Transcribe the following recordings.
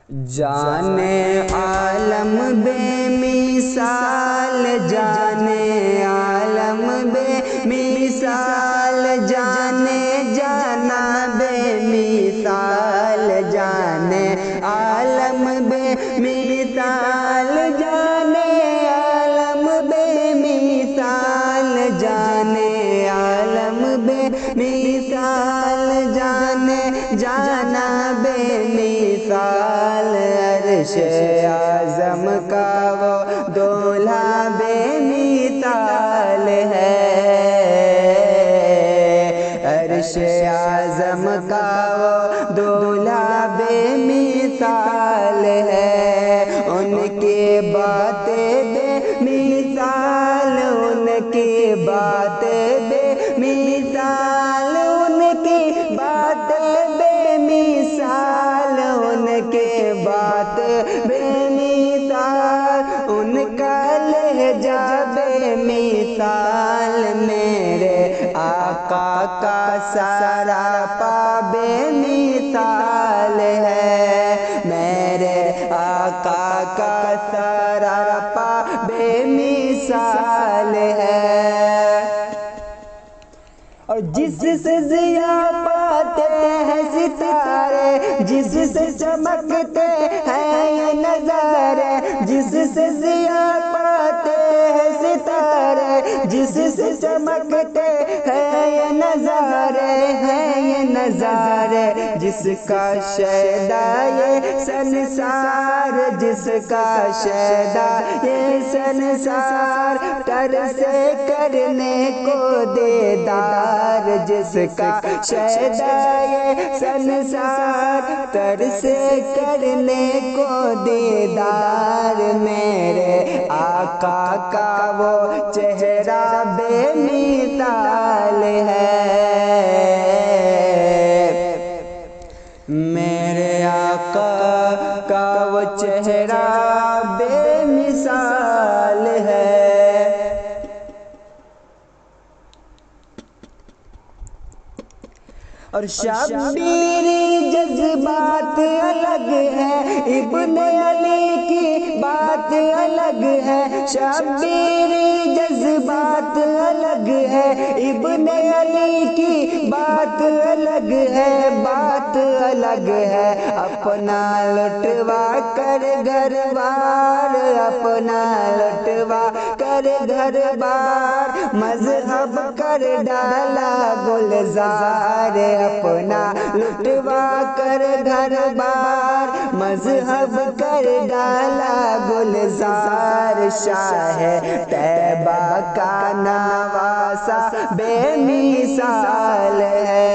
جانے عالم بے مثال، جانے عالم بے مثال، جانے جانا بے مثال، جانے عالم بے مثال، جانے عالم بے مثال، جانے عالم بے مثال، جانے جانا بے مثال، عرش اعظم کا وہ دولہا بے مثال ہے، عرش اعظم کا وہ دولہا بے مثال ہے، ان کی باتیں بے مثال، ان کی باتیں بے مثال، ان کی باتیں بے مثال، ان کی بات بے مثال، ان کا لہجہ بے مثال، میرے آقا کا سراپا بے مثال ہے، میرے آقا کا سراپا بے مثال ہے، اور جس سے ضیاء پاتے ہیں ستارے، جس سے چمکتے ہیں یہ نظارے، جس سے ضیاء پاتے ہیں ستارے، جس سے چمکتے ہیں یہ نظارے، ہیں یہ نظارے، جس کا شیدا یہ سنسار، جس کا شیدا یہ سنسار، ترسے کرنے کو دیدار، جس کا شیدا یہ سنسار، ترسے کرنے کو دیدار، میرے آقا کا وہ چہرہ بے مثال ہے، میرے آقا کا وہ چہرہ بے مثال ہے، اور شبیری جذبات الگ ہے، ابن علی کی بات الگ ہے، شبیری جذبات الگ ہے، ابن علی کی بات الگ ہے، بات الگ ہے، اپنا لٹوا کر گھر بار، اپنا لٹوا کر گھر بار، مذہب کر ڈالا گلزار، اپنا لٹوا کر گھر بار، مذہب کر ڈالا گلزار، شاہ طیبہ کا نواسہ بے مثال ہے،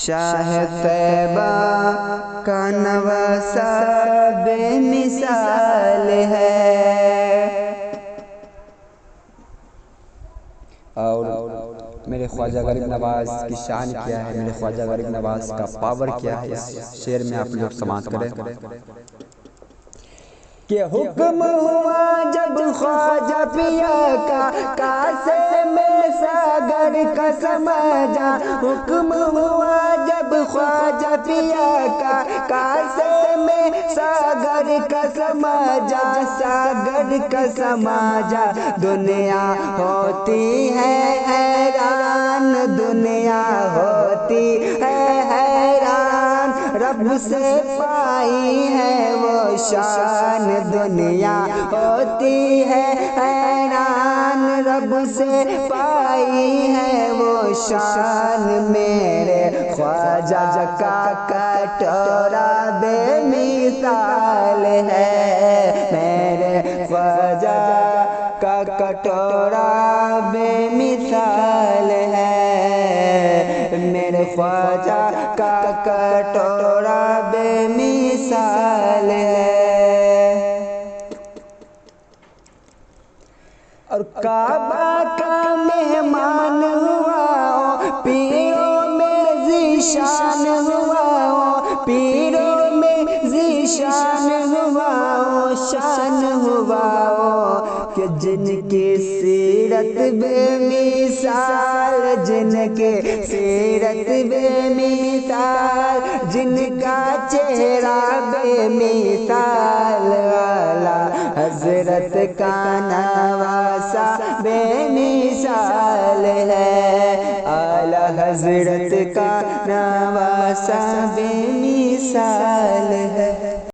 شاہ طیبہ کا نواسہ بے مثال ہے، اور میرے خواجہ غریب نواز کی شان کیا ہے، میرے خواجہ غریب نواز کا پاور کیا ہے، اس شعر میں آپ لوگ سماعت کریں کہ حکم ہوا جب خواجہ پیا کا، کاسے میں ساگر کا سماجا، حکم ہوا جب خواجہ پیا کا، کاسے میں ساگر کا سماجا، ساگر کا سماجا، دنیا ہوتی ہے حیران، دنیا ہوتی ہے حیران، رب سے پائی ہے وہ شان، دنیا ہوتی ہے حیران، رب سے پائی ہے وہ شان، میرے خواجہ کا کٹورا بے مثال ہے، میرے خواجہ کا کٹورا بے مثال ہے، میرے خواجہ کا کٹورا بے مثال ہے، اور کعبہ کا مہمان ہوا پیروں میں ذیشان ہوا، پیروں میں ذیشان ہوا، شان ہوا کہ جن کی سیرت بے مثال، جن کی سیرت بے مثال، جن کا چہرہ بے مثال والا حضرت کا نواسہ بے مثال ہے، اعلیٰ حضرت کا نواسہ بے مثال ہے۔